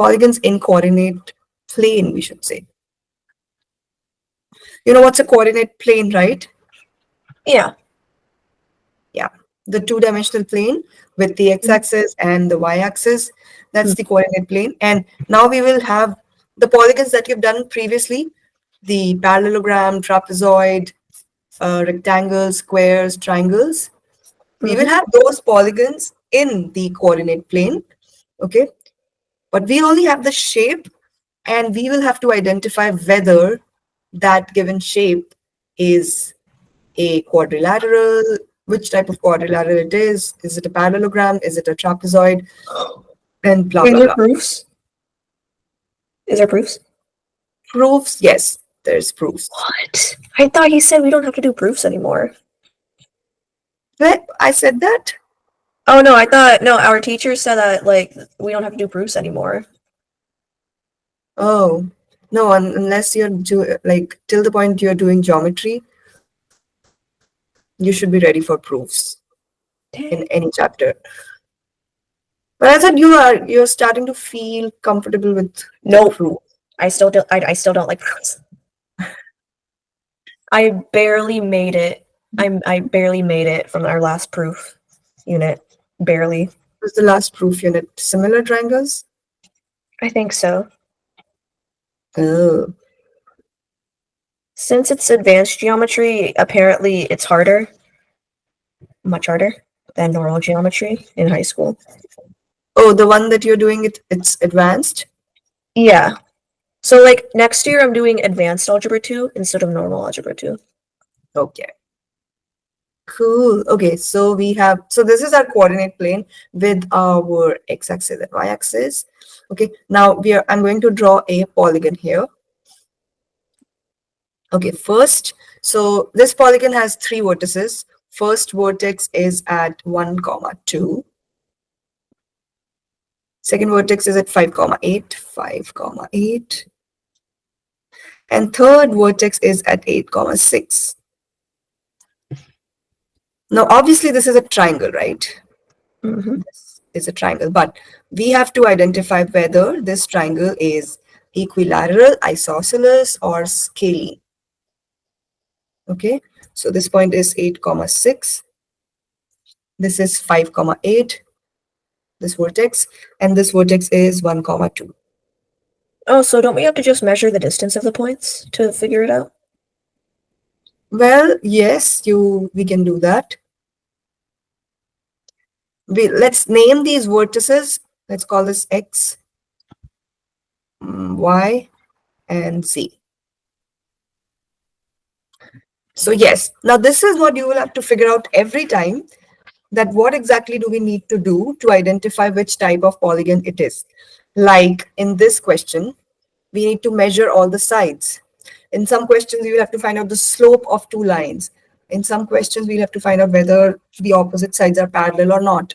polygons in coordinate plane, we should say. You know what's a coordinate plane, right? Yeah. Yeah, the two-dimensional plane with the x-axis and the y-axis. That's the coordinate plane. And now we will have the polygons that you've done previously, the parallelogram, trapezoid, rectangles, squares, triangles. We will have those polygons in the coordinate plane, okay? But we only have the shape, and we will have to identify whether that given shape is a quadrilateral, which type of quadrilateral it is it a parallelogram, is it a trapezoid, and blah, blah, blah. Proofs? Is there proofs? Proofs, yes, there's proofs. What? I thought he said we don't have to do proofs anymore. But I said that? Oh, no, I thought, no, our teacher said that, like, we don't have to do proofs anymore. Oh, no, unless you're like till the point you're doing geometry, you should be ready for proofs in any chapter. But I thought you're starting to feel comfortable with proof. I still don't like proofs. I barely made it. I barely made it from our last proof unit. Barely. Was the last proof unit similar triangles? I think so. Oh. Since it's advanced geometry, apparently it's harder. Much harder than normal geometry in high school. Oh, the one that you're doing, it's advanced? Yeah. So, like, next year I'm doing advanced algebra 2 instead of normal algebra 2. Okay. Cool. Okay, so this is our coordinate plane with our x-axis and y-axis. Okay, now I'm going to draw a polygon here. Okay, first, so this polygon has 3 vertices. First vertex is at 1, 2. Second vertex is at 5, 8, 5, 8. And third vertex is at 8, 6. Now, obviously, this is a triangle, right? This is a triangle, but we have to identify whether this triangle is equilateral, isosceles, or scalene. Okay, so this point is 8, 6. This is 5, 8, this vertex, and this vertex is 1, 2. Oh, so don't we have to just measure the distance of the points to figure it out? Well, yes, we can do that. Let's name these vertices. Let's call this X, Y, and Z. So yes, now this is what you will have to figure out every time, that what exactly do we need to do to identify which type of polygon it is. Like in this question, we need to measure all the sides. In some questions, you will have to find out the slope of 2 lines. In some questions, we'll have to find out whether the opposite sides are parallel or not.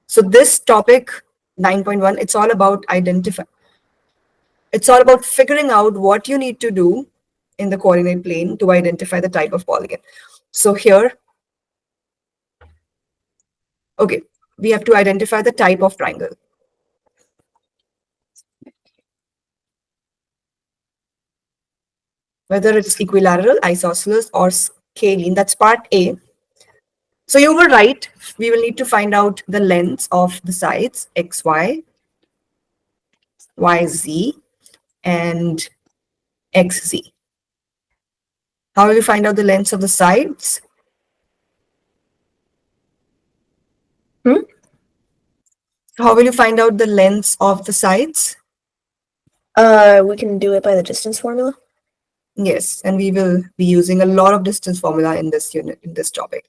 So this topic, 9.1, it's all about figuring out what you need to do in the coordinate plane to identify the type of polygon. So here, okay, we have to identify the type of triangle. Whether it's equilateral, isosceles, or scalene, that's part A. So you were right, we will need to find out the lengths of the sides, XY, YZ, and XZ. How will you find out the lengths of the sides? How will you find out the lengths of the sides? We can do it by the distance formula. Yes, and we will be using a lot of distance formula in this unit, in this topic.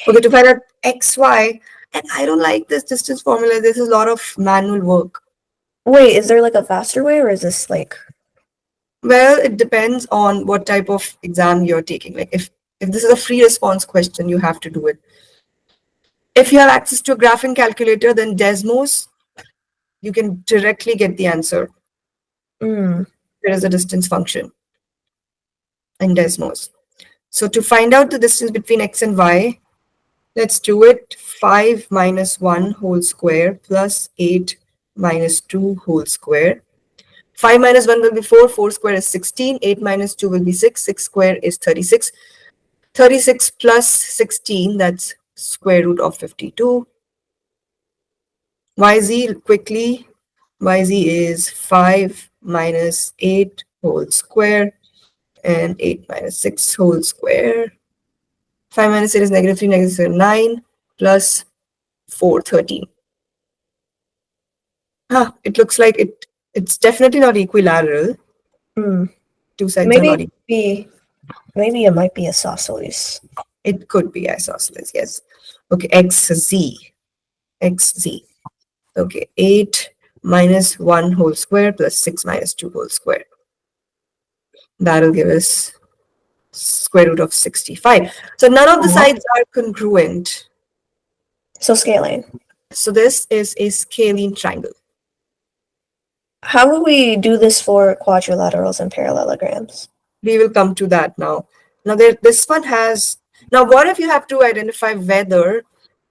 Okay, to find out XY, and I don't like this distance formula. This is a lot of manual work. Wait, is there like a faster way, or is this like? Well, it depends on what type of exam you're taking. Like if this is a free response question, you have to do it. If you have access to a graphing calculator, then Desmos, you can directly get the answer. There is a distance function in Desmos. So to find out the distance between X and Y, let's do it. 5 minus 1 whole square plus 8 minus 2 whole square. 5 minus 1 will be 4. 4 square is 16. 8 minus 2 will be 6. 6 square is 36. 36 plus 16, that's square root of 52. YZ, quickly. YZ is 5 minus 8 whole square and 8 minus 6 whole square. 5 minus 8 is negative 3, negative 9 plus 4, 13. It looks like it's definitely not equilateral. Two sides are not equal. Maybe it might be isosceles. It could be isosceles, yes. Okay, XZ. XZ. Okay, 8 minus 1 whole square plus 6 minus 2 whole square. That'll give us square root of 65. So none of the sides are congruent. So scalene. So this is a scalene triangle. How will we do this for quadrilaterals and parallelograms? We will come to that now. Now this one has, now what if you have to identify whether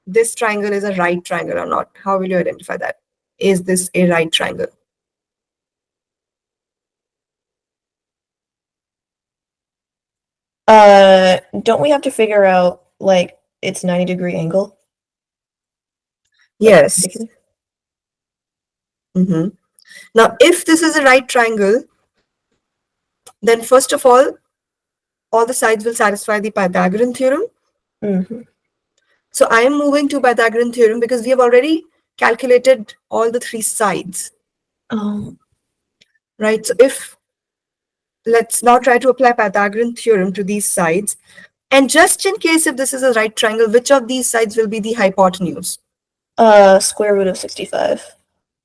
this triangle is a right triangle or not? How will you identify that? Is this a right triangle? Don't we have to figure out like its 90-degree angle? Yes. Now, if this is a right triangle, then first of all the sides will satisfy the Pythagorean theorem. So I am moving to Pythagorean theorem because we have already calculated all the 3 sides. Right. So let's now try to apply Pythagorean theorem to these sides. And just in case if this is a right triangle, which of these sides will be the hypotenuse? Square root of 65.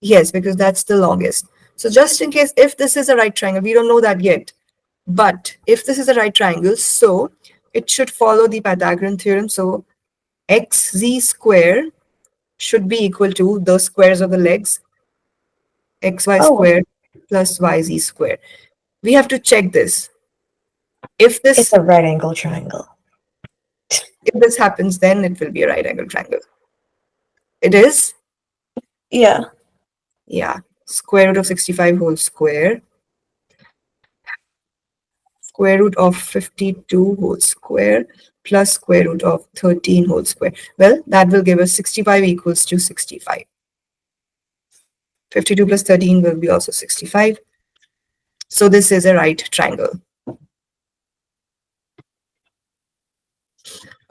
Yes, because that's the longest. So just in case if this is a right triangle, we don't know that yet. But if this is a right triangle, so it should follow the Pythagorean theorem. So xz square should be equal to the squares of the legs, xy square plus yz square. We have to check this. If this It's a right angle triangle. If this happens, then it will be a right angle triangle. It is? Yeah. Yeah. Square root of 65 whole square. Square root of 52 whole square plus square root of 13 whole square. Well, that will give us 65 equals to 65. 52 plus 13 will be also 65. So this is a right triangle.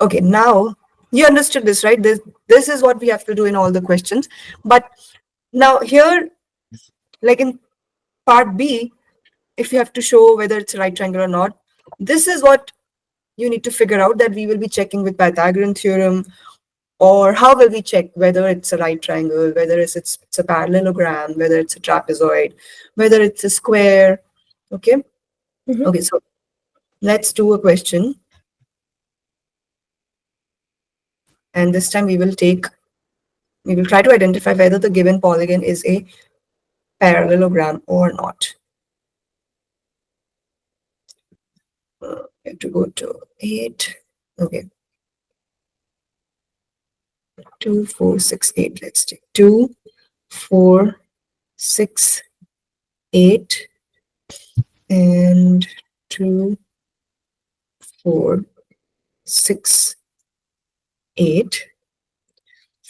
Okay, now you understood this, right? This is what we have to do in all the questions. But now here, like in part B, if you have to show whether it's a right triangle or not, this is what you need to figure out, that we will be checking with Pythagorean theorem, or how will we check whether it's a right triangle, whether it's a parallelogram, whether it's a trapezoid, whether it's a square. Okay. Okay, so let's do a question. And this time we will try to identify whether the given polygon is a parallelogram or not. We have to go to 8. Okay. 2, 4, 6, 8. Let's take 2, 4, 6, 8, and 2, 4, 6, 8.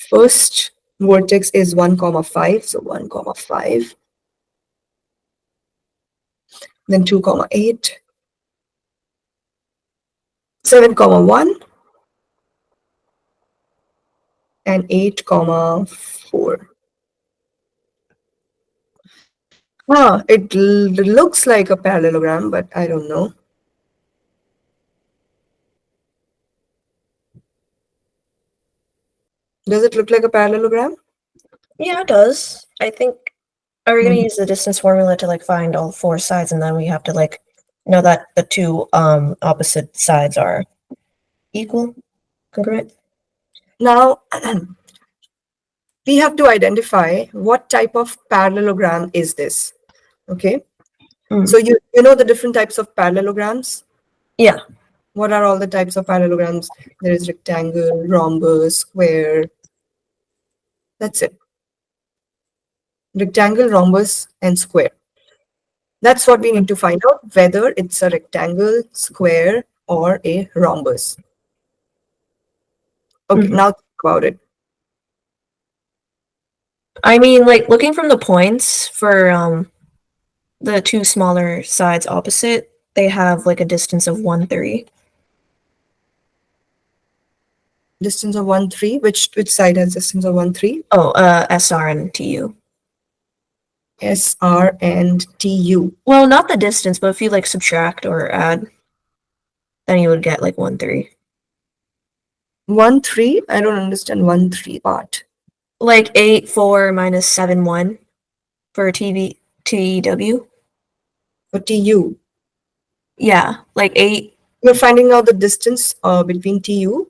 First vertex is 1, 5. So 1, 5. Then 2, 8. 7, 1. And 8, 4. It looks like a parallelogram, but I don't know. Does it look like a parallelogram? Yeah, it does. I think, are we going to use the distance formula to like find all 4 sides, and then we have to like know that the 2 opposite sides are equal, congruent? Now, we have to identify what type of parallelogram is this. Okay. So you know the different types of parallelograms? Yeah. What are all the types of parallelograms? There is rectangle, rhombus, square. That's it. rectangle, rhombus, and square. That's what we need to find out, whether it's a rectangle, square, or a rhombus. Okay, now think about it. I mean, like looking from the points for the two smaller sides opposite, they have like a distance of 1, 3. Distance of 1, 3. Which side has distance of 1, 3? Oh, SR and TU. SR and TU. Well, not the distance, but if you like subtract or add, then you would get like 1, 3. 1, 3? I don't understand 1, 3 part. Like 8, 4 minus 7, 1 for TEW. For TU. Yeah, like 8. You're finding out the distance between TU?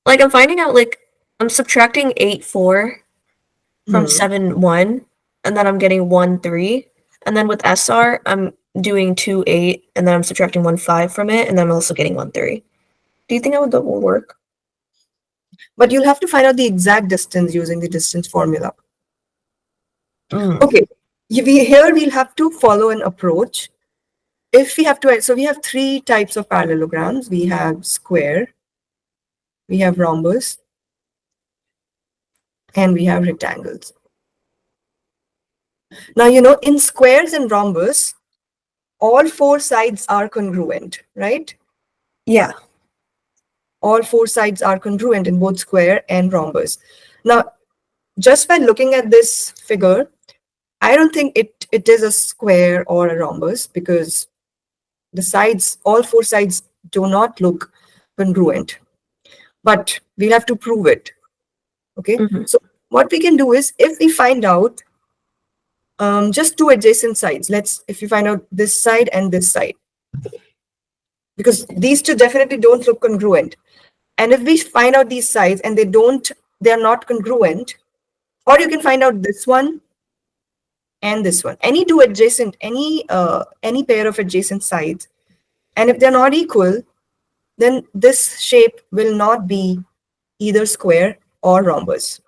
Like I'm finding out like I'm subtracting 8, 4 from 7, 1, and then I'm getting 1, 3. And then with SR, I'm doing 2, 8, and then I'm subtracting 1, 5 from it, and then I'm also getting 1, 3. Do you think that will work? But you'll have to find out the exact distance using the distance formula. Okay, here we'll have to follow an approach. If we have to, so we have 3 types of parallelograms. We have square, we have rhombus, and we have rectangles. Now, in squares and rhombus, all 4 sides are congruent, right? Yeah. All 4 sides are congruent in both square and rhombus. Now, just by looking at this figure, I don't think it is a square or a rhombus, because the sides, all 4 sides do not look congruent. But we'll have to prove it. Okay, so what we can do is, if we find out just 2 adjacent sides, if you find out this side and this side, because these 2 definitely don't look congruent. And if we find out these sides and they're not congruent, or you can find out this one and this one, any 2 adjacent, any pair of adjacent sides, and if they're not equal, then this shape will not be either square or rhombus,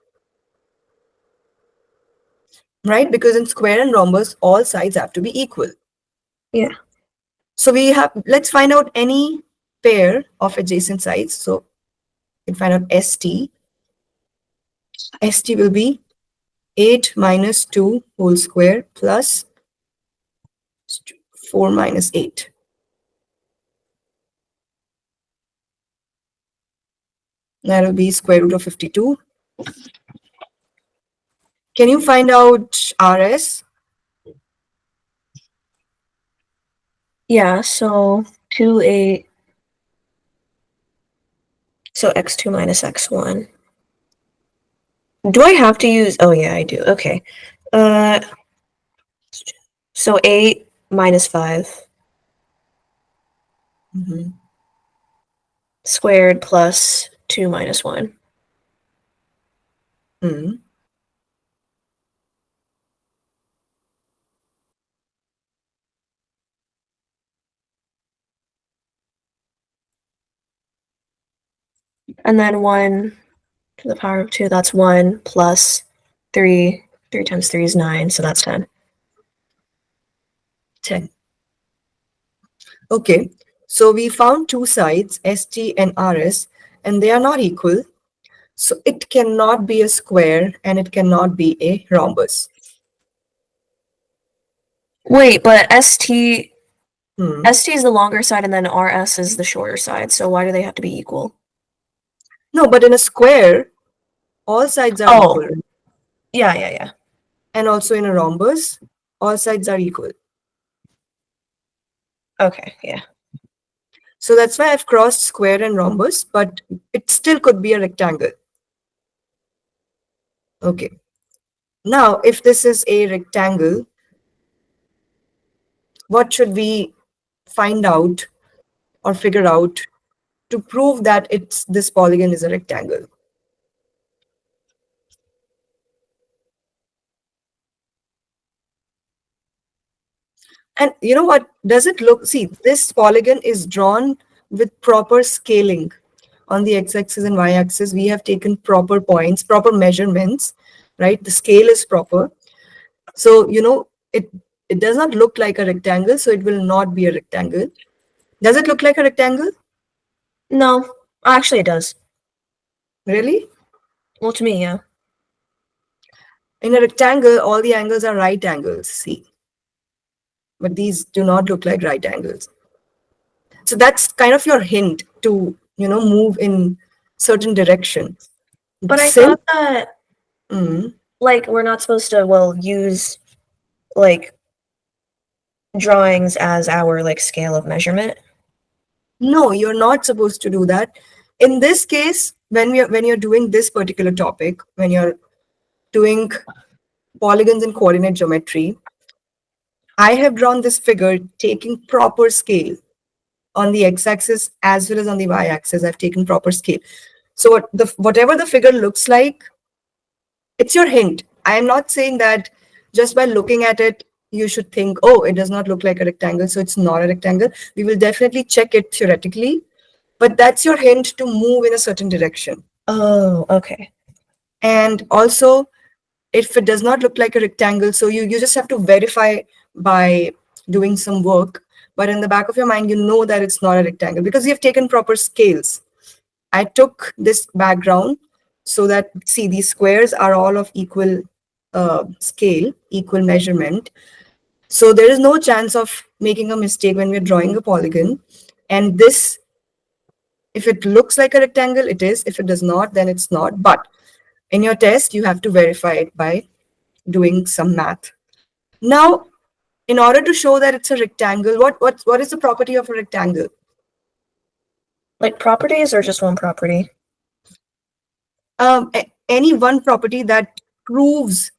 right? Because in square and rhombus, all sides have to be equal. Yeah. So let's find out any pair of adjacent sides. So you can find out ST. ST will be 8 minus 2 whole square plus 4 minus 8. That will be square root of 52. Can you find out RS? Yeah, so 2, 8. So x2 minus x1. Do I have to use, oh yeah, I do. Okay. So 8 minus 5 squared plus 2 minus 1. And then 1 to the power of 2, that's 1 plus 3. 3 times 3 is 9, so that's 10. 10. Okay, so we found 2 sides, ST and RS, and they are not equal. So it cannot be a square and it cannot be a rhombus. Wait, but ST is the longer side and then RS is the shorter side, so why do they have to be equal? No, but in a square, all sides are equal. Yeah. And also in a rhombus, all sides are equal. Okay, yeah. So that's why I've crossed square and rhombus, but it still could be a rectangle. Okay. Now, if this is a rectangle, what should we find out or figure out to prove that this polygon is a rectangle? And you know what? Does it look, see, this polygon is drawn with proper scaling. On the x-axis and y-axis, we have taken proper points, proper measurements. right? The scale is proper. So, it does not look like a rectangle, so it will not be a rectangle. Does it look like a rectangle? No, actually it does. Really? Well, to me, yeah. In a rectangle, all the angles are right angles, see. But these do not look like right angles. So that's kind of your hint to, move in certain direction. But I Since, thought that mm, like we're not supposed to use like drawings as our like scale of measurement. no, you're not supposed to do that. In this case, when you're doing this particular topic, when you're doing polygons and coordinate geometry, I have drawn this figure taking proper scale on the x-axis as well as on the y-axis. I've taken proper scale. So whatever the figure looks like, it's your hint. I am not saying that just by looking at it, you should think, oh, it does not look like a rectangle, so it's not a rectangle. We will definitely check it theoretically, but that's your hint to move in a certain direction. Oh, okay. And also, if it does not look like a rectangle, so you just have to verify by doing some work. But in the back of your mind, you know that it's not a rectangle because you've taken proper scales. I took this background so that, see, these squares are all of equal scale, equal measurement. So there is no chance of making a mistake when we're drawing a polygon. And this, if it looks like a rectangle, it is. If it does not, then it's not. But in your test, you have to verify it by doing some math. Now, in order to show that it's a rectangle, what is the property of a rectangle? Like properties or just one property? Any one property that proves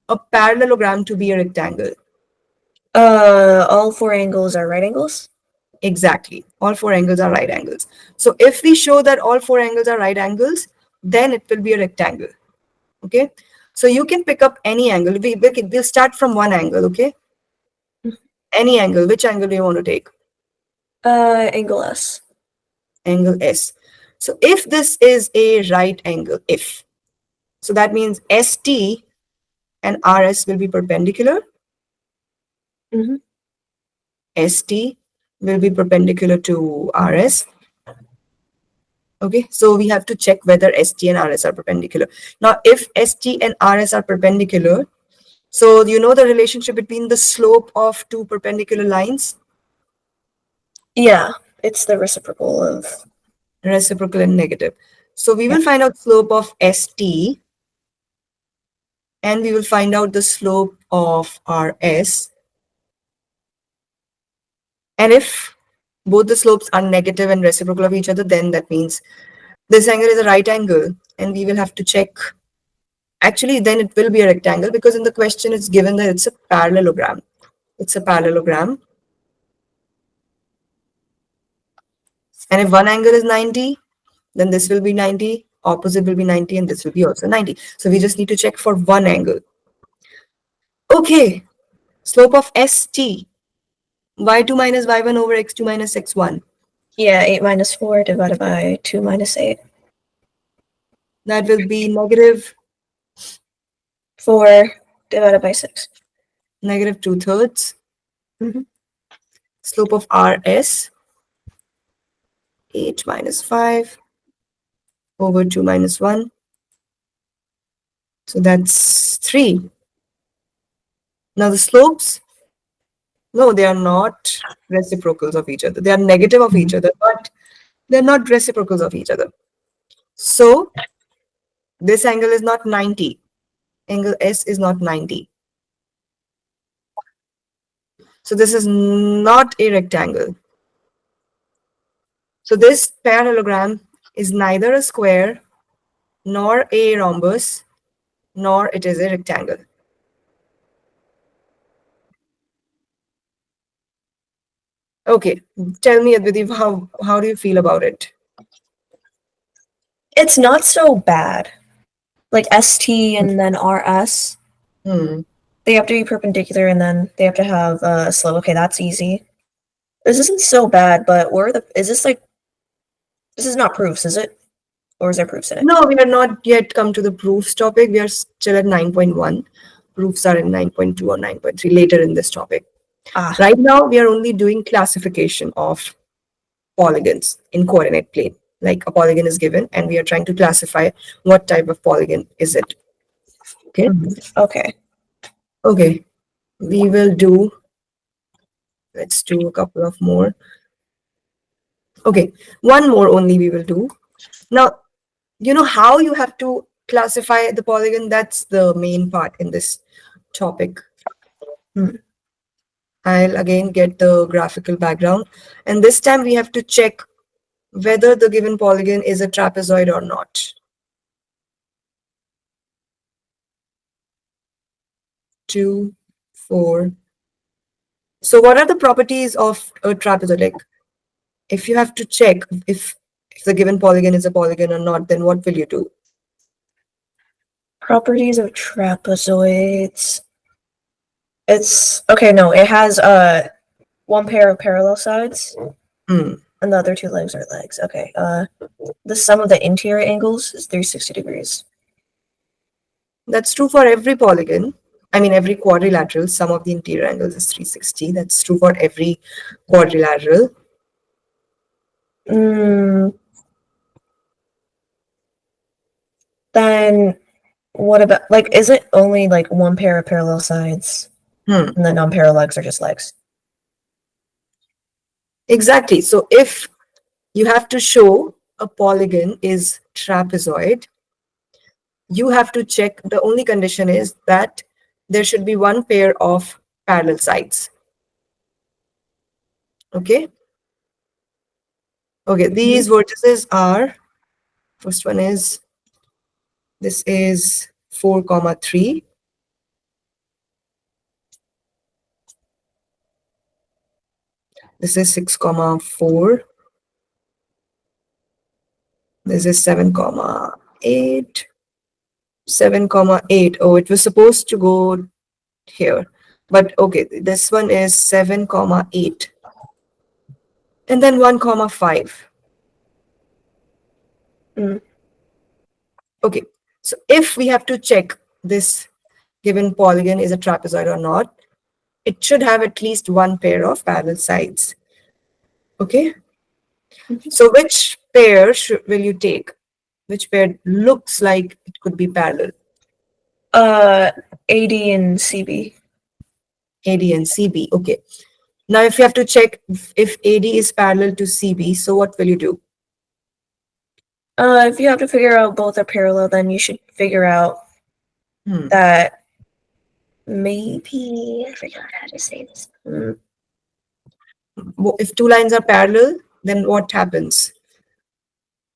a parallelogram to be a rectangle. All four angles are right angles? Exactly. All four angles are right angles. So if we show that all four angles are right angles, then it will be a rectangle. Okay. So you can pick up any angle. We'll start from one angle. Okay. Any angle. Which angle do you want to take? Angle S. Angle S. So if this is a right angle, so that means ST and RS will be perpendicular. Mm-hmm. ST will be perpendicular to RS. Okay, so we have to check whether ST and RS are perpendicular. Now, if ST and RS are perpendicular, so you know the relationship between the slope of two perpendicular lines? Yeah, it's the reciprocal of Reciprocal and negative. So we will find out slope of ST and we will find out the slope of RS. And if both the slopes are negative and reciprocal of each other, then that means this angle is a right angle and we will have to check. Actually, then it will be a rectangle because in the question it's given that it's a parallelogram. It's a parallelogram. And if one angle is 90, then this will be 90, opposite will be 90, and this will be also 90. So we just need to check for one angle. Okay, slope of ST, y2 minus y1 over x2 minus x1. Yeah, 8 minus 4 divided by 2 minus 8. That will be negative 4 divided by 6. negative 2/3. Mhm. Slope of RS, 8 minus 5 over 2 minus 1. So that's 3. Now the slopes, no, they are not reciprocals of each other. They are negative of each other, but they're not reciprocals of each other. So this angle is not 90. Angle S is not 90. So this is not a rectangle. So this parallelogram is neither a square, nor a rhombus, nor it is a rectangle. Okay, tell me, Adviti, how do you feel about it? It's not so bad. Like ST and then RS, they have to be perpendicular and then they have to have a slope. Okay, that's easy. This isn't so bad, but is this like, this is not proofs, is it? Or is there proofs in it? No, we are not yet come to the proofs topic. We are still at 9.1. Proofs are in 9.2 or 9.3 later in this topic. Ah, Right now, we are only doing classification of polygons in coordinate plane. Like a polygon is given and we are trying to classify what type of polygon is it. Okay. okay. Okay. We will do, let's do a couple of more. Okay. One more only we will do. Now, you know how you have to classify the polygon? That's the main part in this topic. I'll again get the graphical background. And this time we have to check whether the given polygon is a trapezoid or not. 2, 4. So what are the properties of a trapezoid? Like, if you have to check if the given polygon is a polygon or not, then what will you do? Properties of trapezoids. It's okay. No, it has one pair of parallel sides, Hmm. and the other two legs are legs. Okay. The sum of the interior angles is 360 degrees. That's true for every polygon. I mean, every quadrilateral, sum of the interior angles is 360. That's true for every quadrilateral. Then what about, like, is it only like one pair of parallel sides and the non-parallel legs are just legs? Exactly. So if you have to show a polygon is trapezoid, you have to check, the only condition is that there should be one pair of parallel sides. Okay. Okay, these vertices are, first one is, this is 4, 3. This is 6, 4. This is 7, 8. 7, 8. Oh, it was supposed to go here. But okay, this one is 7, 8. And then 1, 5. Okay, so if we have to check this given polygon is a trapezoid or not, it should have at least one pair of parallel sides. Okay, so which pair will you take? Which pair looks like it could be parallel? AD and CB. AD and CB. Okay. Now, if you have to check if AD is parallel to CB, so what will you do? If you have to figure out both are parallel, then you should figure out that maybe I forgot how to say this. If two lines are parallel, then what happens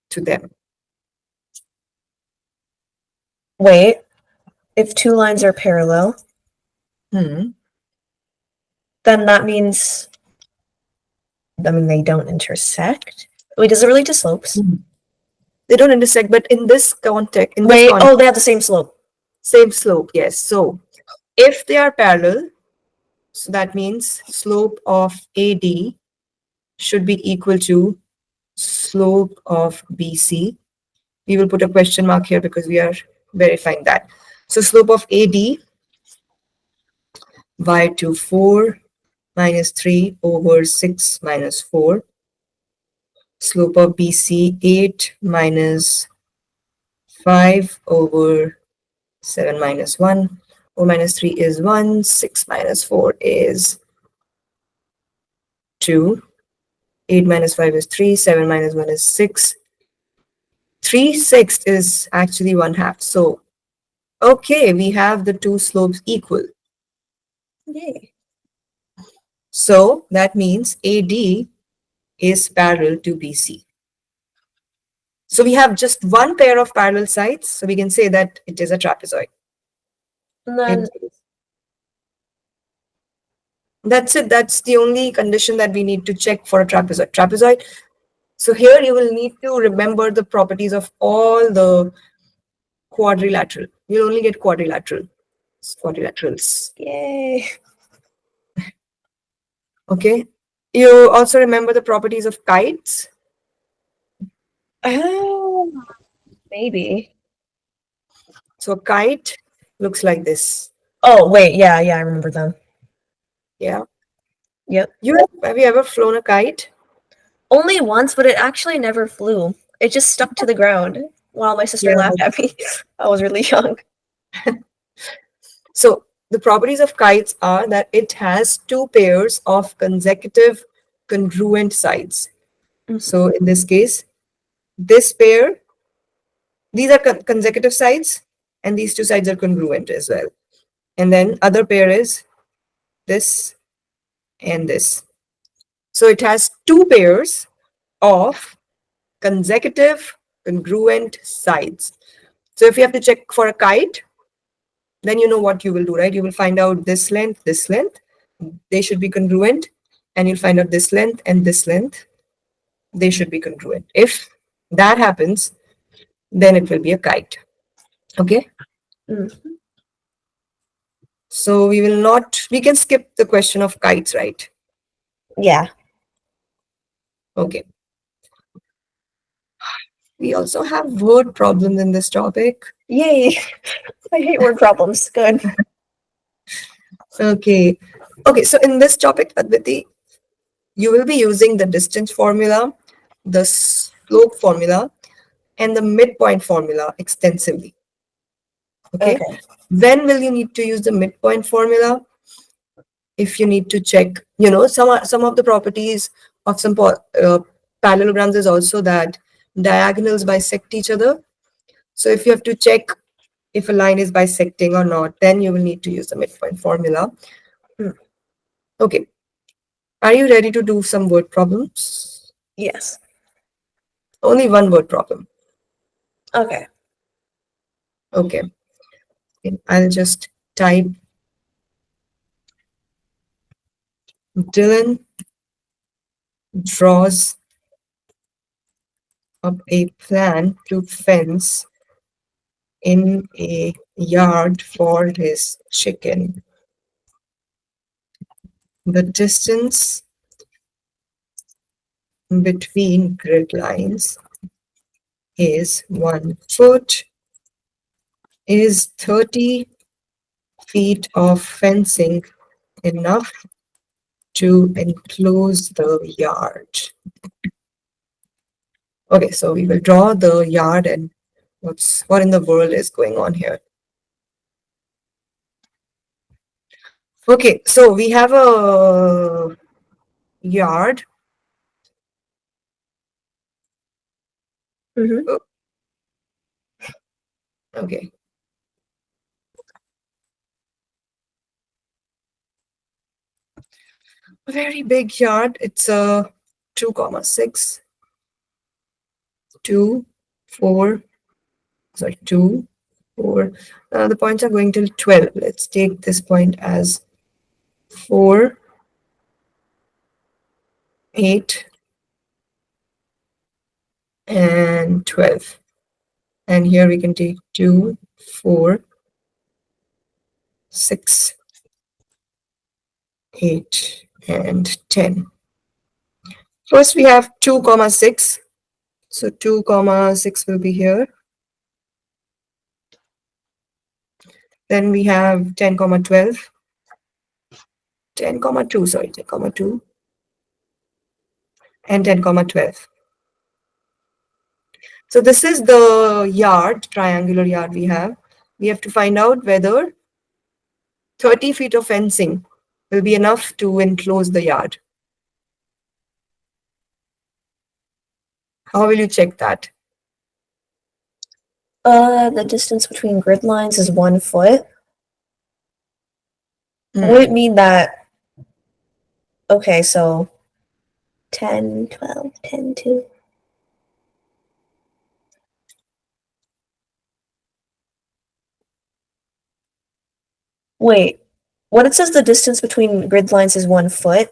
to them? Wait, if two lines are parallel, then that means, I mean, they don't intersect. Wait, does it relate to slopes? They don't intersect, but in this context, oh, they have the same slope. Same slope, yes. So if they are parallel, so that means slope of AD should be equal to slope of BC. We will put a question mark here because we are verifying that. So slope of AD by 2, 4 minus 3 over 6 minus 4. Slope of BC 8 minus 5 over 7 minus 1. 4 minus 3 is 1. 6 minus 4 is 2. 8 minus 5 is 3. 7 minus 1 is 6. 3/6 is actually 1/2. So, okay, we have the two slopes equal. Yay. So that means AD is parallel to BC. So we have just one pair of parallel sides. So we can say that it is a trapezoid. And then That's it. That's the only condition that we need to check for a trapezoid. So here you will need to remember the properties of all the quadrilateral. You'll only get quadrilaterals. yay. Okay. You also remember the properties of kites. Oh. Maybe. So a kite looks like this. Oh, wait. Yeah, I remember them. Yeah. Yep. Have you ever flown a kite? Only once, but it actually never flew. It just stuck to the ground while my sister Yeah. laughed at me. I was really young. So the properties of kites are that it has two pairs of consecutive congruent sides. So in this case, this pair, these are consecutive sides, and these two sides are congruent as well. And then other pair is this and this. So it has two pairs of consecutive congruent sides. So if you have to check for a kite, then you know what you will do, right? You will find out this length, they should be congruent, and you'll find out this length and this length, they should be congruent. If that happens, then it will be a kite. Okay. Mm. So we can skip the question of kites, right? Yeah. Okay. We also have word problems in this topic. Yay. I hate word problems. Good. Okay. Okay, so in this topic, Adviti, you will be using the distance formula, the slope formula, and the midpoint formula extensively. Okay. Okay. When will you need to use the midpoint formula? If you need to check, some of the properties of some parallelograms is also that diagonals bisect each other. So if you have to check if a line is bisecting or not, then you will need to use the midpoint formula. Okay. Are you ready to do some word problems? Yes. Only one word problem. Okay. Okay. I'll just type Dylan draws up a plan to fence in a yard for his chicken. The distance between grid lines is 1 foot. Is 30 feet of fencing enough to enclose the yard? Okay, so we will draw the yard and what in the world is going on here. Okay, so we have a yard. Mm-hmm. Okay. A very big yard. It's a 2,6, 2, 4, sorry, 2, 4. The points are going till 12. Let's take this point as 4, 8, and 12. And here we can take 2, 4, 6, 8, and 10. First we have 2,6. So 2,6 will be here. Then we have 10,12. 10,2, sorry, 10,2. And 10,12. So this is the yard, triangular yard we have. We have to find out whether 30 feet of fencing will be enough to enclose the yard. How will you check that? The distance between grid lines is 1 foot. Would it mean that, okay, so 10, 12, 10, 2. Wait, when it says the distance between grid lines is 1 foot?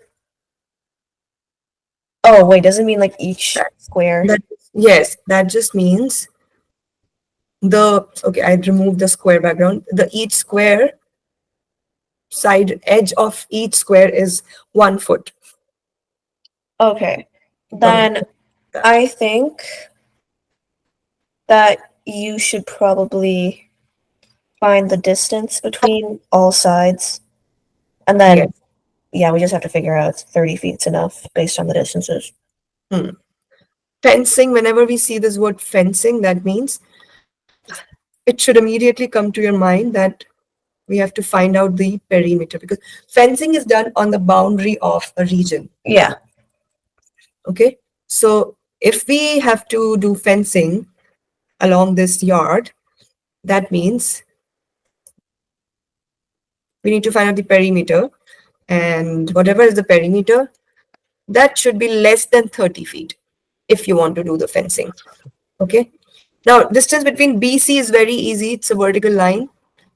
Oh, wait, does it mean like each square? Yes, that just means okay, I'd remove the square background. Each square side edge of each square is 1 foot. Okay, then I think that you should probably find the distance between all sides. And then, Yes. yeah, we just have to figure out if 30 feet's enough based on the distances. Fencing, whenever we see this word fencing, that means it should immediately come to your mind that we have to find out the perimeter, because fencing is done on the boundary of a region. Yeah. Okay. So if we have to do fencing along this yard, that means we need to find out the perimeter, and whatever is the perimeter, that should be less than 30 feet if you want to do the fencing. Okay. Now, distance between BC is very easy. It's a vertical line.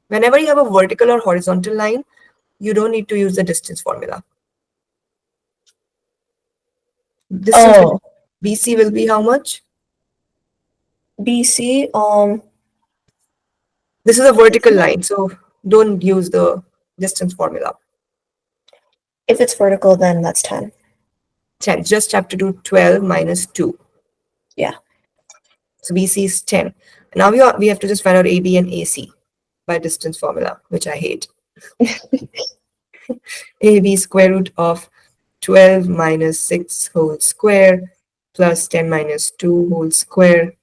Whenever you have a vertical or horizontal line, you don't need to use the distance formula. Distance between Oh, BC will be how much? BC, This is a vertical line, so don't use the distance formula. if it's vertical, then that's 10. 10. Just have to do 12 minus 2. Yeah. So BC is 10. Now we have to just find out AB and AC by distance formula, which I hate. AB square root of 12 minus 6 whole square plus 10 minus 2 whole square.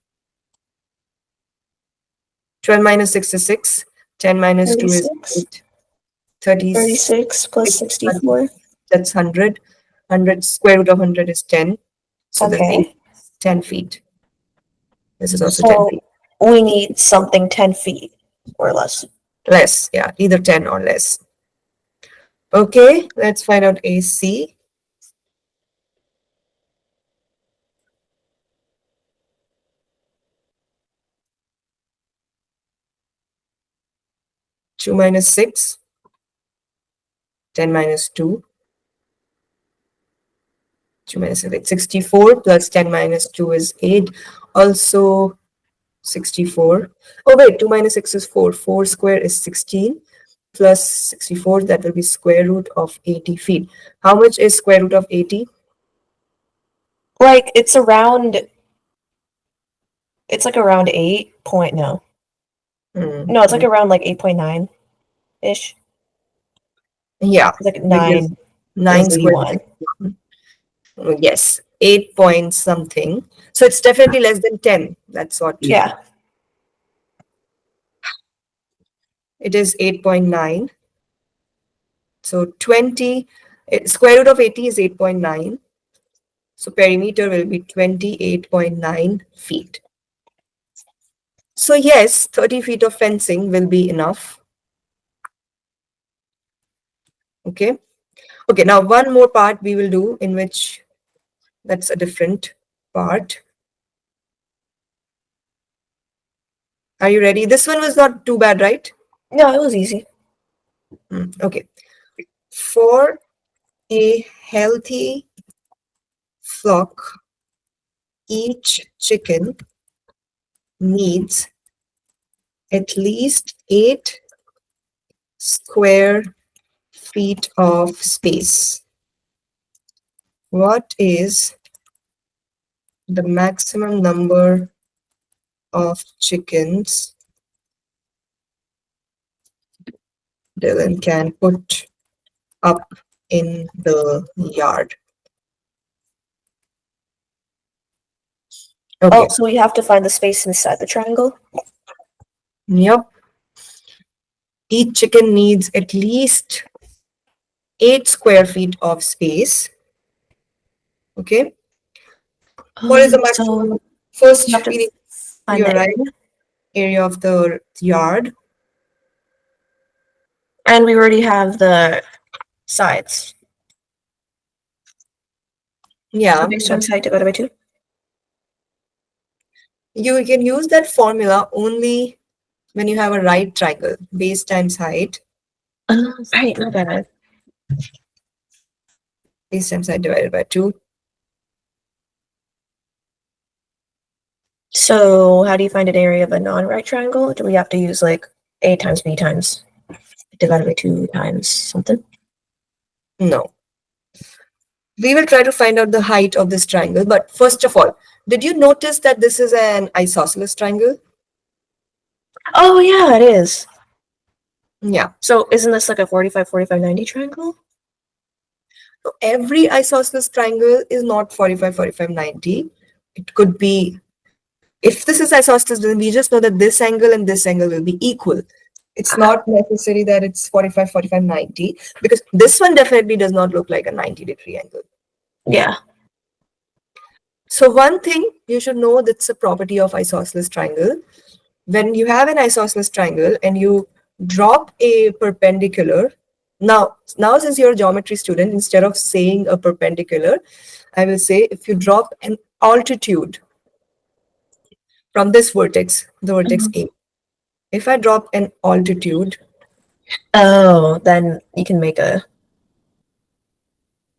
12 minus 6 is 6. 10 minus 2 is 8. 36 plus 64. That's 100. 100 square root of 100 is 10. So the Okay. AC is 10 feet. This is also 10 So feet. we need something 10 feet or less. Less, yeah, either 10 or less. Okay, let's find out AC. Two minus 6, 10 minus 2. 2 minus 8, 64 plus 10 minus 2 is 8. Also 64. Oh wait, 2 minus 6 is 4. 4 square is 16 plus 64, that will be square root of 80 feet. How much is square root of 80? Like, it's like around 8 point, no. No, it's like around like 8.9-ish. Yeah, It's like because 9 9 is square 81. is yes, 8 point something. So it's definitely less than 10. That's what. Yeah. It is 8.9. So 20, square root of 80 is 8.9. So perimeter will be 28.9 feet. So yes, 30 feet of fencing will be enough. Okay. Okay, now one more part we will do in which that's a different part. Are you ready? This one was not too bad, right? No, it was easy. Okay. For a healthy flock, each chicken needs at least 8 square feet of space. What is the maximum number of chickens Dylan can put up in the yard? Okay. Oh, so we have to find the space inside the triangle? Yep. Each chicken needs at least 8 square feet of space. Okay. What is the maximum? So First, we have to we need find your the right area. area of the yard. And we already have the sides. Yeah. So base times height divided by 2. You can use that formula only when you have a right triangle. Base times height. Right, not bad. Base times height divided by 2. So how do you find an area of a non-right triangle? Do we have to use like A times B times divided by 2 times something? No. We will try to find out the height of this triangle. But first of all, did you notice that this is an isosceles triangle? Oh, yeah, it is. Yeah. So isn't this like a 45, 45, 90 triangle? So every isosceles triangle is not 45, 45, 90. It could be, if this is isosceles, then we just know that this angle and this angle will be equal. It's not necessary that it's 45, 45, 90, because this one definitely does not look like a 90-degree angle. Yeah. So one thing you should know, that's a property of isosceles triangle. When you have an isosceles triangle and you drop a perpendicular, now since you're a geometry student, instead of saying a perpendicular, I will say if you drop an altitude from this vertex, the vertex A. If I drop an altitude, Oh, then you can make a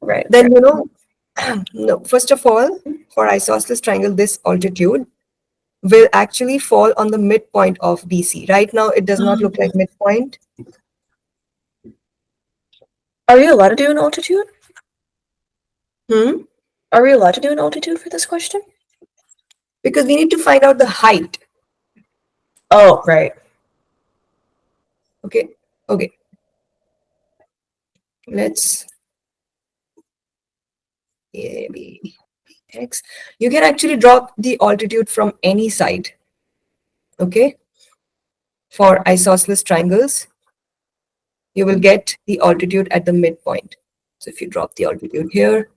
right. then you know, no, first of all, for isosceles triangle, this altitude will actually fall on the midpoint of BC. Right now, it does not look like midpoint. Are you allowed to do an altitude? Hmm? Are we allowed to do an altitude for this question? Because we need to find out the height. Oh, right. Okay. Okay. Let's x. You can actually drop the altitude from any side. Okay. For isosceles triangles, you will get the altitude at the midpoint. So if you drop the altitude here,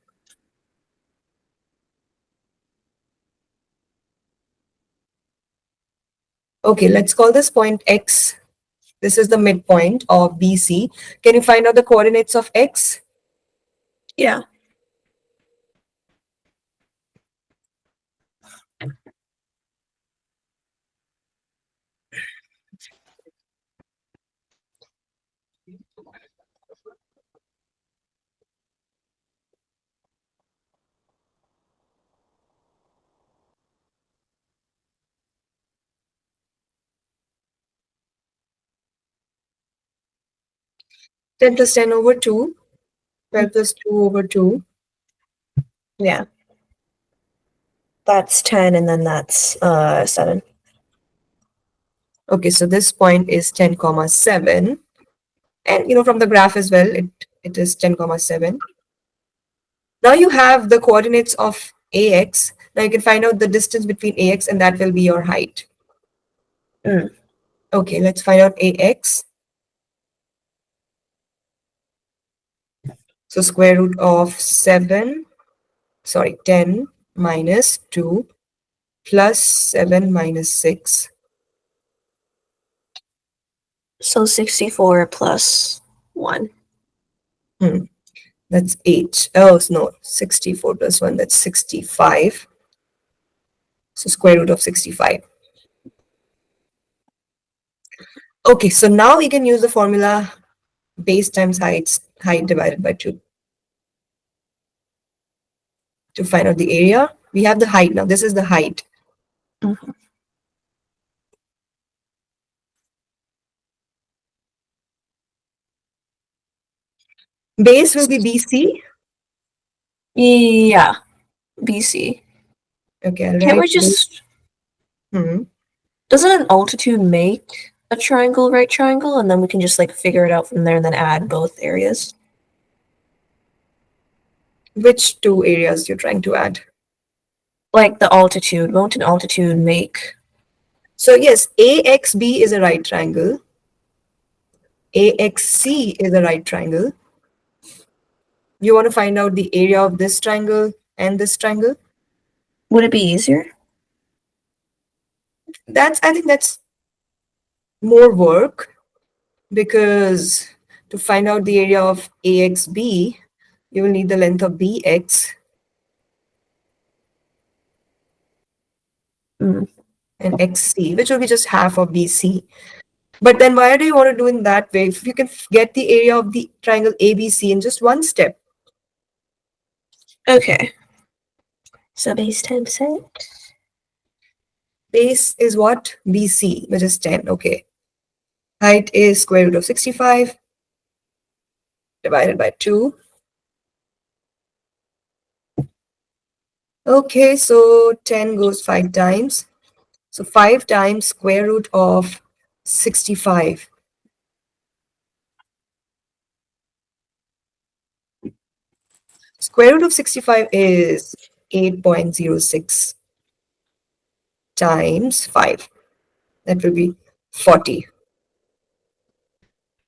okay, let's call this point x. This is the midpoint of BC. Can you find out the coordinates of x? Yeah. Ten plus 10 over 2, 12 plus 2 over 2. Yeah. That's 10 and then that's 7. Okay, so this point is 10 comma 7. And from the graph as well, it is 10 comma 7. Now you have the coordinates of AX. Now you can find out the distance between AX and that will be your height. Mm. Okay, let's find out AX. So square root of 10 minus 2 plus 7 minus 6. So 64 plus 1. That's 8. Oh, no, 64 plus 1, that's 65. So square root of 65. Okay, so now we can use the formula base times height divided by 2 to find out the area. We have the height now. This is the height. Mhm. Base will be BC. Yeah. BC. Okay, I'll Can't we write. just... Hmm. Doesn't an altitude make a triangle, right triangle? And then we can just like figure it out from there and then add both areas? Which two areas you're trying to add? Like the altitude. Won't an altitude make... So yes, AXB is a right triangle. AXC is a right triangle. You want to find out the area of this triangle and this triangle? Would it be easier? I think that's more work, because to find out the area of AXB, you will need the length of BX Mm. and XC, which will be just half of BC. But then why do you want to do in that way? If you can get the area of the triangle ABC in just one step. Okay. So base 10%. Base is what? BC, which is 10. Okay. Height is square root of 65 divided by 2. Okay, so 10 goes 5 times. So 5 times square root of 65. Square root of 65 is 8.06 times 5. That will be 40.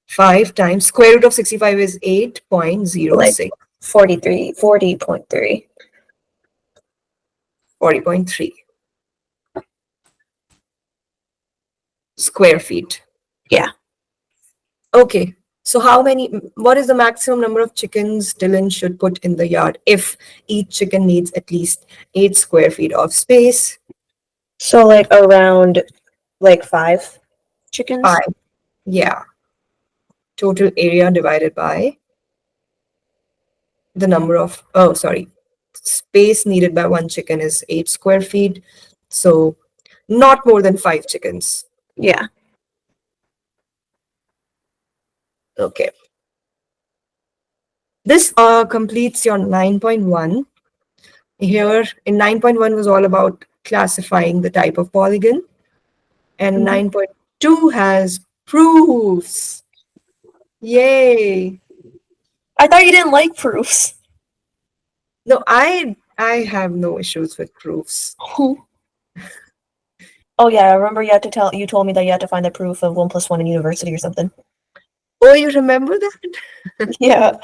5 times square root of 65 is 8.06. 40.3. 40.3 square feet. Yeah. Okay. So what is the maximum number of chickens Dylan should put in the yard if each chicken needs at least 8 square feet of space? So like around like 5 chickens? 5. Yeah. Total area divided by the number of, space needed by one chicken is 8 square feet. So not more than 5 chickens. Yeah. Okay. This completes your 9.1. Here in 9.1 was all about classifying the type of polygon. And 9.2 has proofs. Yay. I thought you didn't like proofs. No, I have no issues with proofs. Oh yeah, I remember you told me that you had to find the proof of 1 + 1 in university or something. Oh, you remember that? Yeah.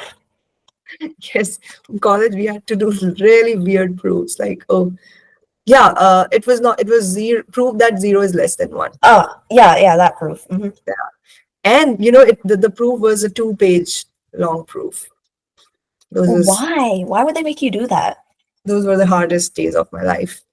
Yes, in college we had to do really weird proofs like, it was zero, prove that 0 is less than 1. Oh, yeah, that proof. And the proof was a 2-page long proof. Why? Why would they make you do that? Those were the hardest days of my life.